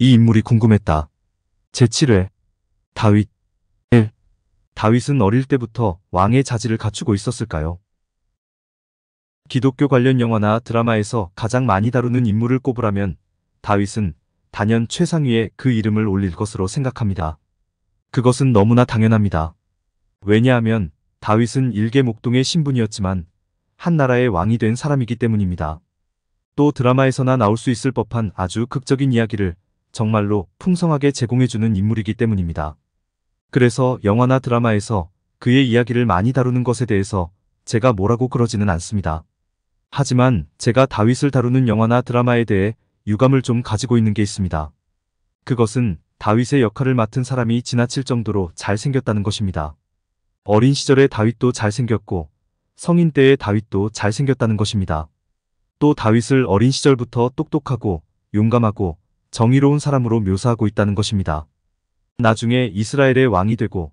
이 인물이 궁금했다. 제7회 다윗 1. 다윗은 어릴 때부터 왕의 자질을 갖추고 있었을까요? 기독교 관련 영화나 드라마에서 가장 많이 다루는 인물을 꼽으라면 다윗은 단연 최상위에 그 이름을 올릴 것으로 생각합니다. 그것은 너무나 당연합니다. 왜냐하면 다윗은 일개 목동의 신분이었지만 한 나라의 왕이 된 사람이기 때문입니다. 또 드라마에서나 나올 수 있을 법한 아주 극적인 이야기를 정말로 풍성하게 제공해주는 인물이기 때문입니다. 그래서 영화나 드라마에서 그의 이야기를 많이 다루는 것에 대해서 제가 뭐라고 그러지는 않습니다. 하지만 제가 다윗을 다루는 영화나 드라마에 대해 유감을 좀 가지고 있는 게 있습니다. 그것은 다윗의 역할을 맡은 사람이 지나칠 정도로 잘생겼다는 것입니다. 어린 시절의 다윗도 잘생겼고 성인 때의 다윗도 잘생겼다는 것입니다. 또 다윗을 어린 시절부터 똑똑하고 용감하고 정의로운 사람으로 묘사하고 있다는 것입니다. 나중에 이스라엘의 왕이 되고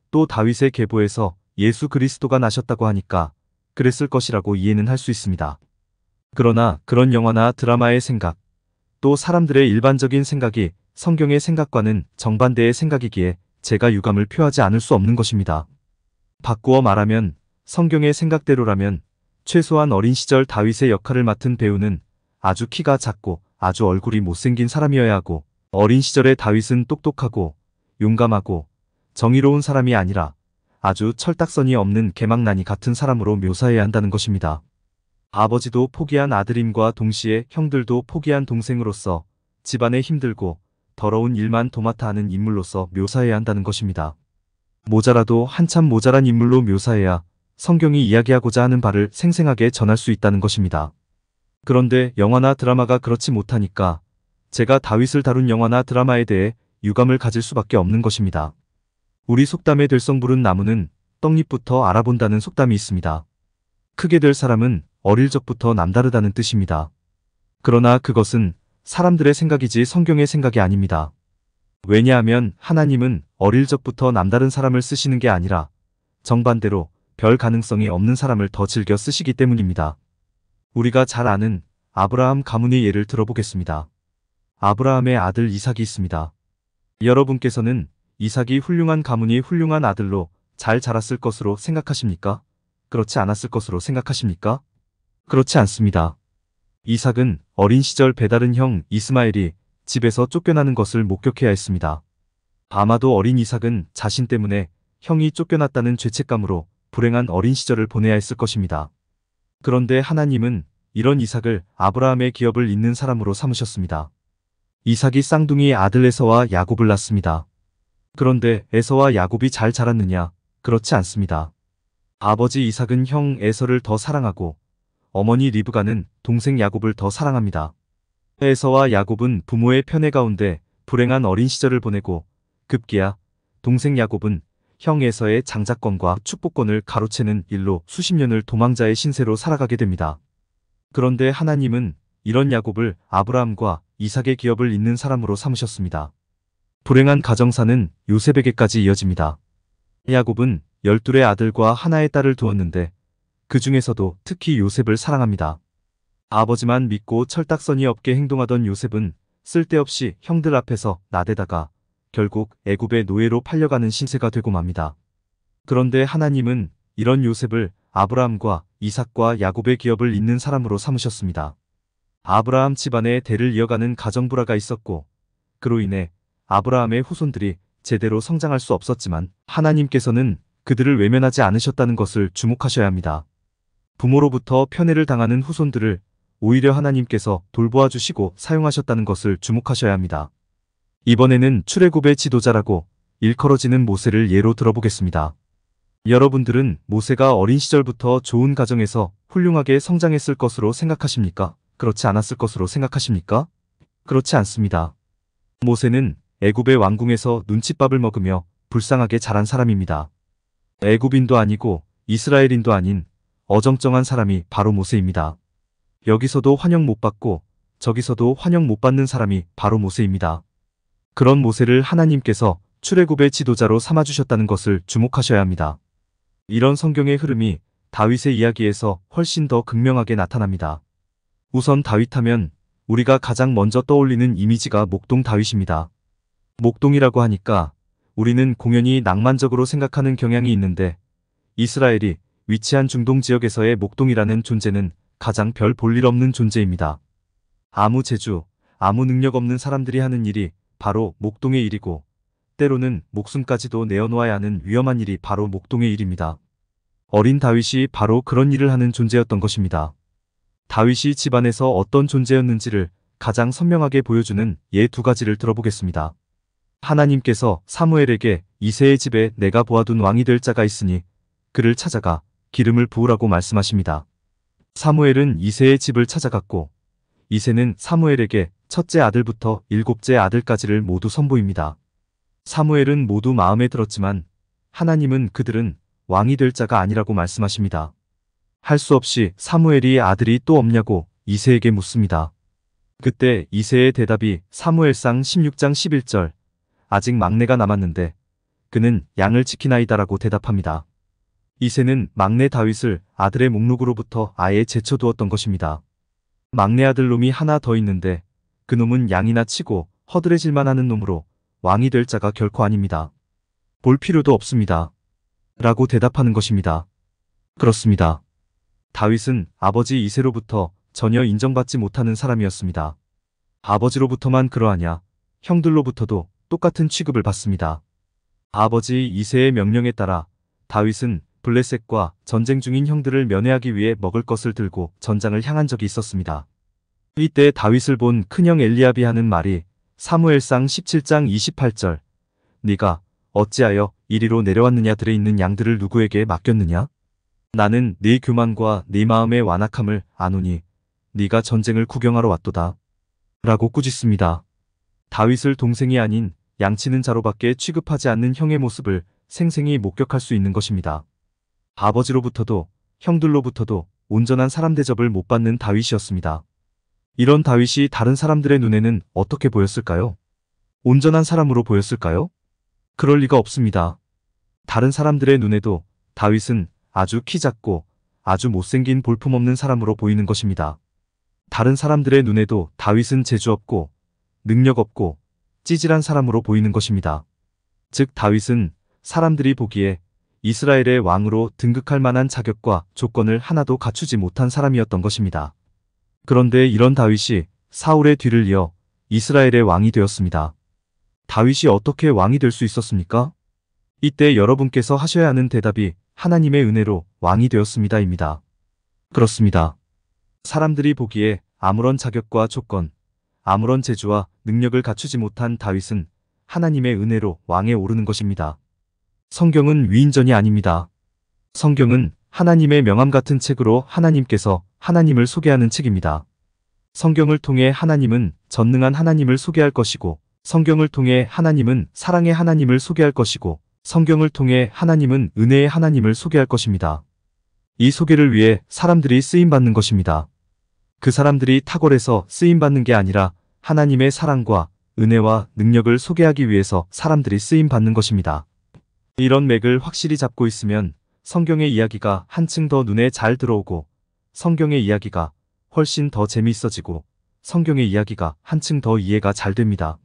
또 다윗의 계보에서 예수 그리스도가 나셨다고 하니까 그랬을 것이라고 이해는 할 수 있습니다. 그러나 그런 영화나 드라마의 생각, 또 사람들의 일반적인 생각이 성경의 생각과는 정반대의 생각이기에 제가 유감을 표하지 않을 수 없는 것입니다. 바꾸어 말하면 성경의 생각대로라면 최소한 어린 시절 다윗의 역할을 맡은 배우는 아주 키가 작고 아주 얼굴이 못생긴 사람이어야 하고 어린 시절의 다윗은 똑똑하고 용감하고 정의로운 사람이 아니라 아주 철딱서니 없는 개망나니 같은 사람으로 묘사해야 한다는 것입니다. 아버지도 포기한 아들임과 동시에 형들도 포기한 동생으로서 집안에 힘들고 더러운 일만 도맡아 하는 인물로서 묘사해야 한다는 것입니다. 모자라도 한참 모자란 인물로 묘사해야 성경이 이야기하고자 하는 바를 생생하게 전할 수 있다는 것입니다. 그런데 영화나 드라마가 그렇지 못하니까 제가 다윗을 다룬 영화나 드라마에 대해 유감을 가질 수밖에 없는 것입니다. 우리 속담에 될성 부른 나무는 떡잎부터 알아본다는 속담이 있습니다. 크게 될 사람은 어릴 적부터 남다르다는 뜻입니다. 그러나 그것은 사람들의 생각이지 성경의 생각이 아닙니다. 왜냐하면 하나님은 어릴 적부터 남다른 사람을 쓰시는 게 아니라 정반대로 별 가능성이 없는 사람을 더 즐겨 쓰시기 때문입니다. 우리가 잘 아는 아브라함 가문의 예를 들어보겠습니다. 아브라함의 아들 이삭이 있습니다. 여러분께서는 이삭이 훌륭한 가문이 훌륭한 아들로 잘 자랐을 것으로 생각하십니까? 그렇지 않았을 것으로 생각하십니까? 그렇지 않습니다. 이삭은 어린 시절 배다른 형 이스마엘이 집에서 쫓겨나는 것을 목격해야 했습니다. 아마도 어린 이삭은 자신 때문에 형이 쫓겨났다는 죄책감으로 불행한 어린 시절을 보내야 했을 것입니다. 그런데 하나님은 이런 이삭을 아브라함의 기업을 잇는 사람으로 삼으셨습니다. 이삭이 쌍둥이 아들 에서와 야곱을 낳습니다. 그런데 에서와 야곱이 잘 자랐느냐? 그렇지 않습니다. 아버지 이삭은 형 에서를 더 사랑하고 어머니 리브가는 동생 야곱을 더 사랑합니다. 에서와 야곱은 부모의 편애 가운데 불행한 어린 시절을 보내고 급기야 동생 야곱은 형 에서의 장자권과 축복권을 가로채는 일로 수십 년을 도망자의 신세로 살아가게 됩니다. 그런데 하나님은 이런 야곱을 아브라함과 이삭의 기업을 잇는 사람으로 삼으셨습니다. 불행한 가정사는 요셉에게까지 이어집니다. 야곱은 12의 아들과 하나의 딸을 두었는데 그 중에서도 특히 요셉을 사랑합니다. 아버지만 믿고 철딱서니 없게 행동하던 요셉은 쓸데없이 형들 앞에서 나대다가 결국 애굽의 노예로 팔려가는 신세가 되고 맙니다. 그런데 하나님은 이런 요셉을 아브라함과 이삭과 야곱의 기업을 잇는 사람으로 삼으셨습니다. 아브라함 집안에 대를 이어가는 가정불화가 있었고 그로 인해 아브라함의 후손들이 제대로 성장할 수 없었지만 하나님께서는 그들을 외면하지 않으셨다는 것을 주목하셔야 합니다. 부모로부터 편애를 당하는 후손들을 오히려 하나님께서 돌보아 주시고 사용하셨다는 것을 주목하셔야 합니다. 이번에는 출애굽의 지도자라고 일컬어지는 모세를 예로 들어보겠습니다. 여러분들은 모세가 어린 시절부터 좋은 가정에서 훌륭하게 성장했을 것으로 생각하십니까? 그렇지 않았을 것으로 생각하십니까? 그렇지 않습니다. 모세는 애굽의 왕궁에서 눈칫밥을 먹으며 불쌍하게 자란 사람입니다. 애굽인도 아니고 이스라엘인도 아닌 어정쩡한 사람이 바로 모세입니다. 여기서도 환영 못 받고 저기서도 환영 못 받는 사람이 바로 모세입니다. 그런 모세를 하나님께서 출애굽의 지도자로 삼아주셨다는 것을 주목하셔야 합니다. 이런 성경의 흐름이 다윗의 이야기에서 훨씬 더 극명하게 나타납니다. 우선 다윗하면 우리가 가장 먼저 떠올리는 이미지가 목동 다윗입니다. 목동이라고 하니까 우리는 공연히 낭만적으로 생각하는 경향이 있는데 이스라엘이 위치한 중동 지역에서의 목동이라는 존재는 가장 별 볼 일 없는 존재입니다. 아무 재주, 아무 능력 없는 사람들이 하는 일이 바로 목동의 일이고 때로는 목숨까지도 내어놓아야 하는 위험한 일이 바로 목동의 일입니다. 어린 다윗이 바로 그런 일을 하는 존재였던 것입니다. 다윗이 집안에서 어떤 존재였는지를 가장 선명하게 보여주는 예 두 가지를 들어보겠습니다. 하나님께서 사무엘에게 이새의 집에 내가 보아둔 왕이 될 자가 있으니 그를 찾아가 기름을 부으라고 말씀하십니다. 사무엘은 이새의 집을 찾아갔고 이새는 사무엘에게 첫째 아들부터 일곱째 아들까지를 모두 선보입니다. 사무엘은 모두 마음에 들었지만 하나님은 그들은 왕이 될 자가 아니라고 말씀하십니다. 할 수 없이 사무엘이 아들이 또 없냐고 이새에게 묻습니다. 그때 이새의 대답이 사무엘상 16장 11절 아직 막내가 남았는데 그는 양을 지키나이다라고 대답합니다. 이새는 막내 다윗을 아들의 목록으로부터 아예 제쳐두었던 것입니다. 막내 아들 놈이 하나 더 있는데 그놈은 양이나 치고 허드레질만 하는 놈으로 왕이 될 자가 결코 아닙니다. 볼 필요도 없습니다. 라고 대답하는 것입니다. 그렇습니다. 다윗은 아버지 이새로부터 전혀 인정받지 못하는 사람이었습니다. 아버지로부터만 그러하냐, 형들로부터도 똑같은 취급을 받습니다. 아버지 이새의 명령에 따라 다윗은 블레셋과 전쟁 중인 형들을 면회하기 위해 먹을 것을 들고 전장을 향한 적이 있었습니다. 이때 다윗을 본 큰형 엘리압이 하는 말이 사무엘상 17장 28절 네가 어찌하여 이리로 내려왔느냐 들에 있는 양들을 누구에게 맡겼느냐? 나는 네 교만과 네 마음의 완악함을 아노니 네가 전쟁을 구경하러 왔도다. 라고 꾸짖습니다. 다윗을 동생이 아닌 양치는 자로밖에 취급하지 않는 형의 모습을 생생히 목격할 수 있는 것입니다. 아버지로부터도 형들로부터도 온전한 사람 대접을 못 받는 다윗이었습니다. 이런 다윗이 다른 사람들의 눈에는 어떻게 보였을까요? 온전한 사람으로 보였을까요? 그럴 리가 없습니다. 다른 사람들의 눈에도 다윗은 아주 키 작고 아주 못생긴 볼품없는 사람으로 보이는 것입니다. 다른 사람들의 눈에도 다윗은 재주없고 능력없고 찌질한 사람으로 보이는 것입니다. 즉 다윗은 사람들이 보기에 이스라엘의 왕으로 등극할 만한 자격과 조건을 하나도 갖추지 못한 사람이었던 것입니다. 그런데 이런 다윗이 사울의 뒤를 이어 이스라엘의 왕이 되었습니다. 다윗이 어떻게 왕이 될 수 있었습니까? 이때 여러분께서 하셔야 하는 대답이 하나님의 은혜로 왕이 되었습니다입니다. 그렇습니다. 사람들이 보기에 아무런 자격과 조건, 아무런 재주와 능력을 갖추지 못한 다윗은 하나님의 은혜로 왕에 오르는 것입니다. 성경은 위인전이 아닙니다. 성경은 하나님의 명함 같은 책으로 하나님께서 하나님을 소개하는 책입니다. 성경을 통해 하나님은 전능한 하나님을 소개할 것이고 성경을 통해 하나님은 사랑의 하나님을 소개할 것이고 성경을 통해 하나님은 은혜의 하나님을 소개할 것입니다. 이 소개를 위해 사람들이 쓰임받는 것입니다. 그 사람들이 탁월해서 쓰임받는 게 아니라 하나님의 사랑과 은혜와 능력을 소개하기 위해서 사람들이 쓰임받는 것입니다. 이런 맥을 확실히 잡고 있으면 성경의 이야기가 한층 더 눈에 잘 들어오고 성경의 이야기가 훨씬 더 재미있어지고 성경의 이야기가 한층 더 이해가 잘 됩니다.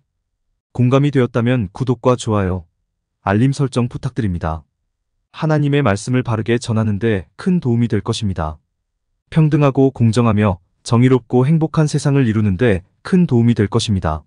공감이 되었다면 구독과 좋아요, 알림 설정 부탁드립니다. 하나님의 말씀을 바르게 전하는데 큰 도움이 될 것입니다. 평등하고 공정하며 정의롭고 행복한 세상을 이루는데 큰 도움이 될 것입니다.